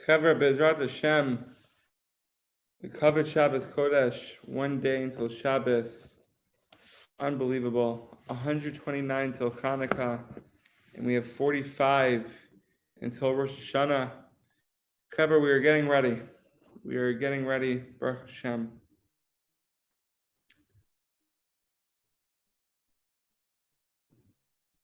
Chaver Bezrat Hashem, the Kavod Shabbos Kodesh, one day until Shabbos, unbelievable. 129 till Hanukkah, and we have 45 until Rosh Hashanah. Chaver, we are getting ready. We are getting ready, Baruch Hashem.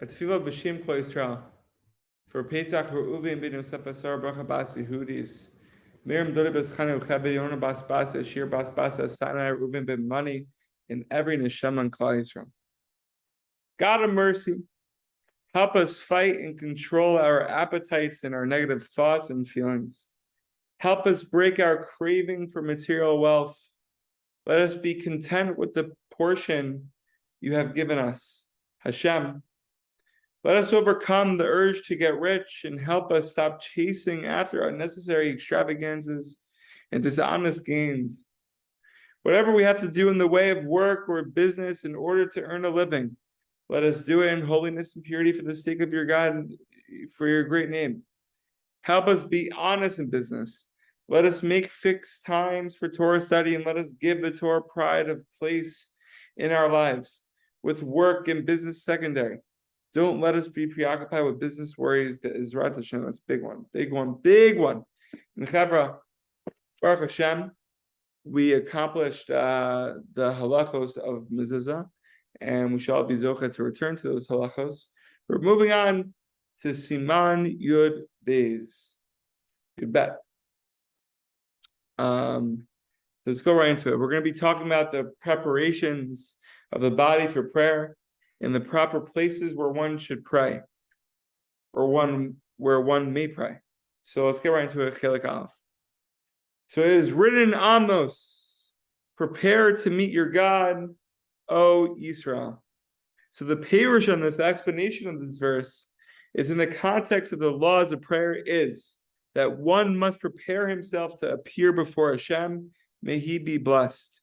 Atfilah b'Shem Kol Yisrael. For Pesach, Reuven ben Yosef Asar Bracha Bas Yehudis. Miriam Doda Bas Chanu Chabed Yonah Bas Basa Ashir Bas Basa Sanai Reuven ben Mani in every Neshama and Klal Yisrael. God of mercy, help us fight and control our appetites and our negative thoughts and feelings. Help us break our craving for material wealth. Let us be content with the portion you have given us. Hashem, let us overcome the urge to get rich and help us stop chasing after unnecessary extravagances and dishonest gains. Whatever we have to do in the way of work or business in order to earn a living, let us do it in holiness and purity for the sake of your God, for your great name. Help us be honest in business. Let us make fixed times for Torah study, and let us give the Torah pride of place in our lives, with work and business secondary. Don't let us be preoccupied with business worries. Yisroel Hashem, that's a big one. And Chavra, Baruch Hashem, we accomplished the halachos of mezuzah, and we shall be zocheh to return to those halachos. We're moving on to Siman Yud Beis. You bet. Let's go right into it. We're going to be talking about the preparations of the body for prayer in the proper places where one should pray, or where one may pray. So let's get right into it. Chelik Aleph. So it is written in Amos, prepare to meet your God, O Yisroel. So the Perush on this, the explanation of this verse, is in the context of the laws of prayer is that one must prepare himself to appear before Hashem, may he be blessed.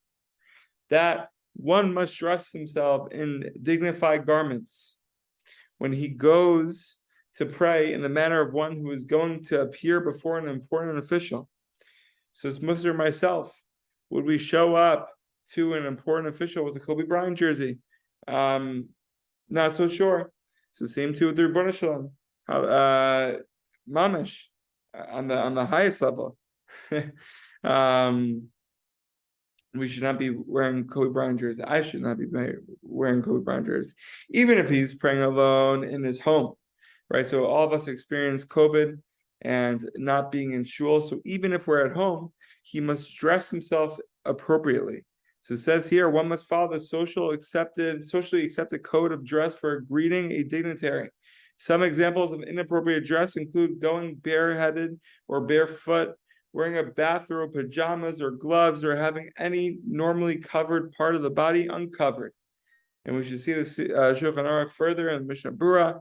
That one must dress himself in dignified garments when he goes to pray in the manner of one who is going to appear before an important official. Says Musar myself, would we show up to an important official with a Kobe Bryant jersey? Not so sure. So same too with the Rebbeinu Shalom, Mamish, on the highest level. We should not be wearing Kobe Bryant jerseys. I should not be wearing Kobe Bryant jerseys, even if he's praying alone in his home, right? So all of us experience COVID and not being in shul. So even if we're at home, he must dress himself appropriately. So it says here, one must follow the socially accepted code of dress for greeting a dignitary. Some examples of inappropriate dress include going bareheaded or barefoot, wearing a bathrobe, pajamas, or gloves, or having any normally covered part of the body uncovered. And we should see this Shulchan Aruch further in the Mishnah Berurah.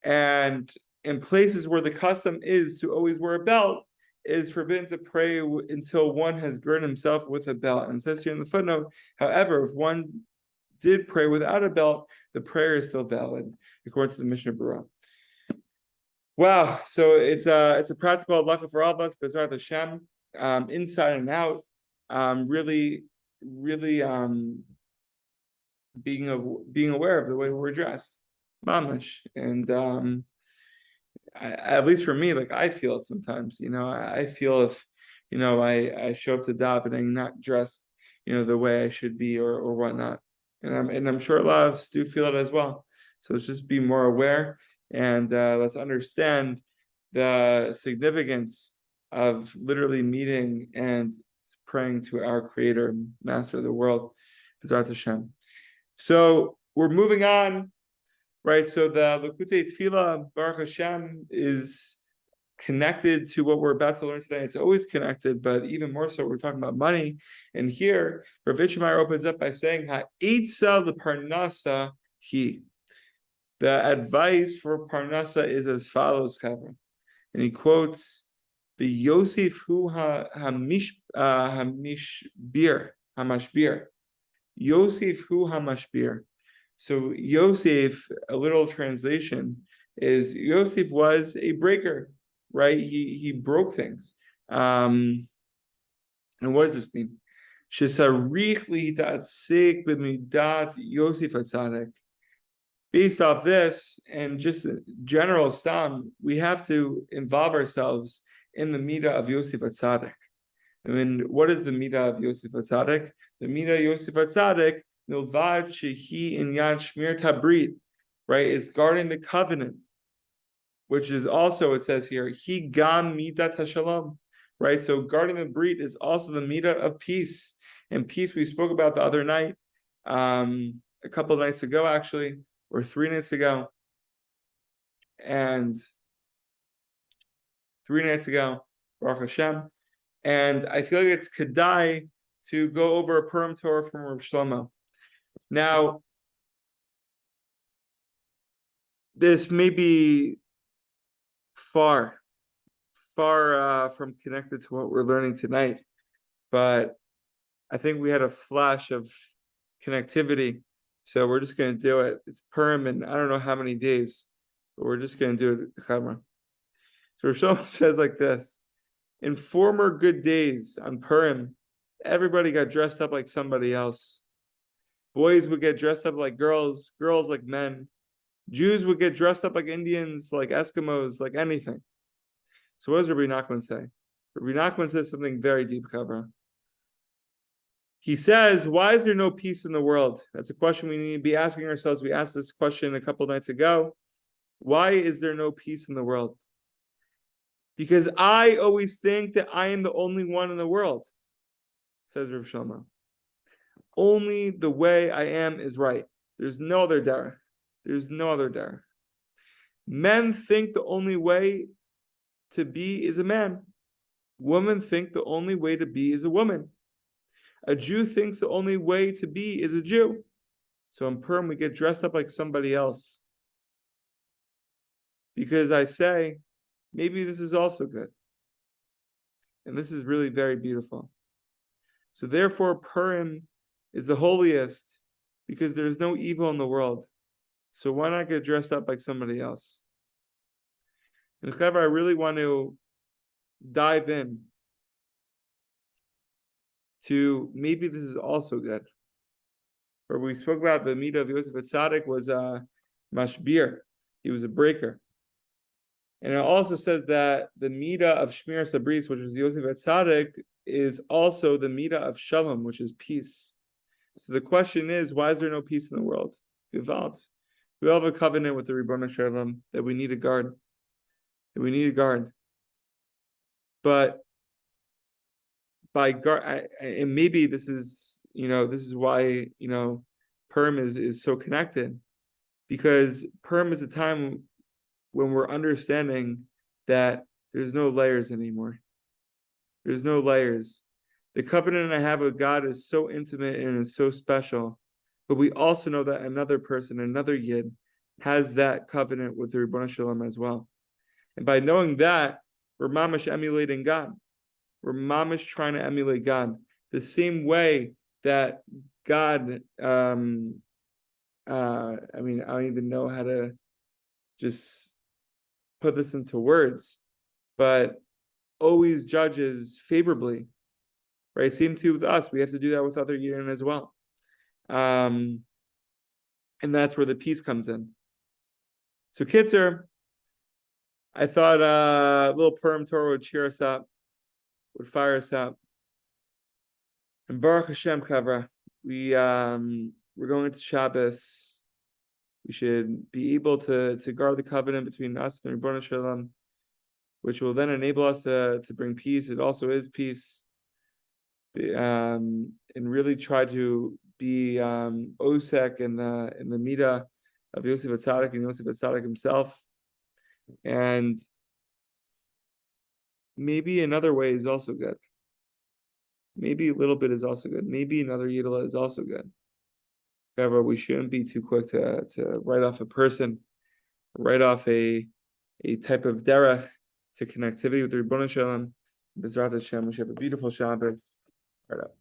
And in places where the custom is to always wear a belt, it is forbidden to pray until one has girded himself with a belt. And it says here in the footnote, however, if one did pray without a belt, the prayer is still valid, according to the Mishnah Berurah. Wow, so it's a practical halacha for all of us, Bezrat Hashem, inside and out, really being aware of the way we're dressed, mamish, and at least for me, like I feel it sometimes. I feel if I show up to davening not dressed the way I should be or whatnot. And I'm sure a lot of us do feel it as well. So let's just be more aware, and let's understand the significance of literally meeting and praying to our Creator, Master of the world, B'ezrat Hashem. So we're moving on, right? So the Likutei Tefillah, Baruch Hashem, is connected to what we're about to learn today. It's always connected, but even more so, we're talking about money. And here, Rav Itchemeyer opens up by saying, "Ha'etza leparnasa hi." The advice for parnasa is as follows, Chavra. And he quotes the Yosef hu hamashbir. Yosef hu hamashbir. So Yosef, a little translation, is Yosef was a breaker, right? He broke things. And what does this mean? Shesarich li'tatzek b'midat Yosef HaTzadik. Based off this and just general stam, we have to involve ourselves in the midah of Yosef HaTzadik. I mean, what is the midah of Yosef HaTzadik? The midah of Yosef HaTzadik, milvad shehi inyan shmir tabrit, right? It's guarding the covenant, which is also, it says here, he gam midat hashalom, right? So guarding the brit is also the midah of peace. And peace we spoke about the other night, a couple of nights ago actually, or 3 nights ago, and 3 nights ago, Baruch Hashem. And I feel like it's kedai to go over a Purim Torah from Rav Shlomo. Now, this may be far from connected to what we're learning tonight, but I think we had a flash of connectivity. So we're just going to do it. It's Purim in I don't know how many days, but we're just going to do it. So Roshon says like this: in former good days on Purim, everybody got dressed up like somebody else. Boys would get dressed up like girls, girls like men. Jews would get dressed up like Indians, like Eskimos, like anything. So what does Rabbi Nachman say? Rabbi Nachman says something very deep, Chavra. He says, why is there no peace in the world? That's a question we need to be asking ourselves. We asked this question a couple nights ago. Why is there no peace in the world? Because I always think that I am the only one in the world, says Rav Shlomo. Only the way I am is right. There's no other derech. There's no other derech. Men think the only way to be is a man. Women think the only way to be is a woman. A Jew thinks the only way to be is a Jew. So in Purim, we get dressed up like somebody else. Because I say, maybe this is also good. And this is really very beautiful. So therefore, Purim is the holiest because there's no evil in the world. So why not get dressed up like somebody else? And Chaver, I really want to dive in to maybe this is also good. Where we spoke about the midah of Yosef HaTzadik was a mashbir. He was a breaker. And it also says that the midah of Shmir Sabris, which was Yosef HaTzadik, is also the midah of Shalom, which is peace. So the question is, why is there no peace in the world? Gewalt. We all have a covenant with the Ribono Shel Olam that we need to guard. But by guard, and maybe this is why Purim is so connected, because Purim is a time when we're understanding that there's no layers anymore. There's no layers. The covenant I have with God is so intimate and is so special, but we also know that another person, another Yid, has that covenant with the Ribono Shel Olam as well. And by knowing that, we're mamish emulating God. We're mamish trying to emulate God. The same way that God, I don't even know how to just put this into words, but always judges favorably, right? Same too with us. We have to do that with other Yidden as well. And that's where the peace comes in. So Kitzer, I thought a little Purim Torah would cheer us up, would fire us up. And Baruch Hashem, Chavra, we're going into Shabbos. We should be able to guard the covenant between us and Ribono Shel Olam, which will then enable us to bring peace. It also is peace. And really try to be osek in the midah of Yosef Atzadik and Yosef Atzadik himself. And maybe another way is also good. Maybe a little bit is also good. Maybe another yidla is also good. However, we shouldn't be too quick to write off a person, write off a type of derech to connectivity with the Ribono Shel Olam. B'ezrat Hashem, we should have a beautiful Shabbos. Right up.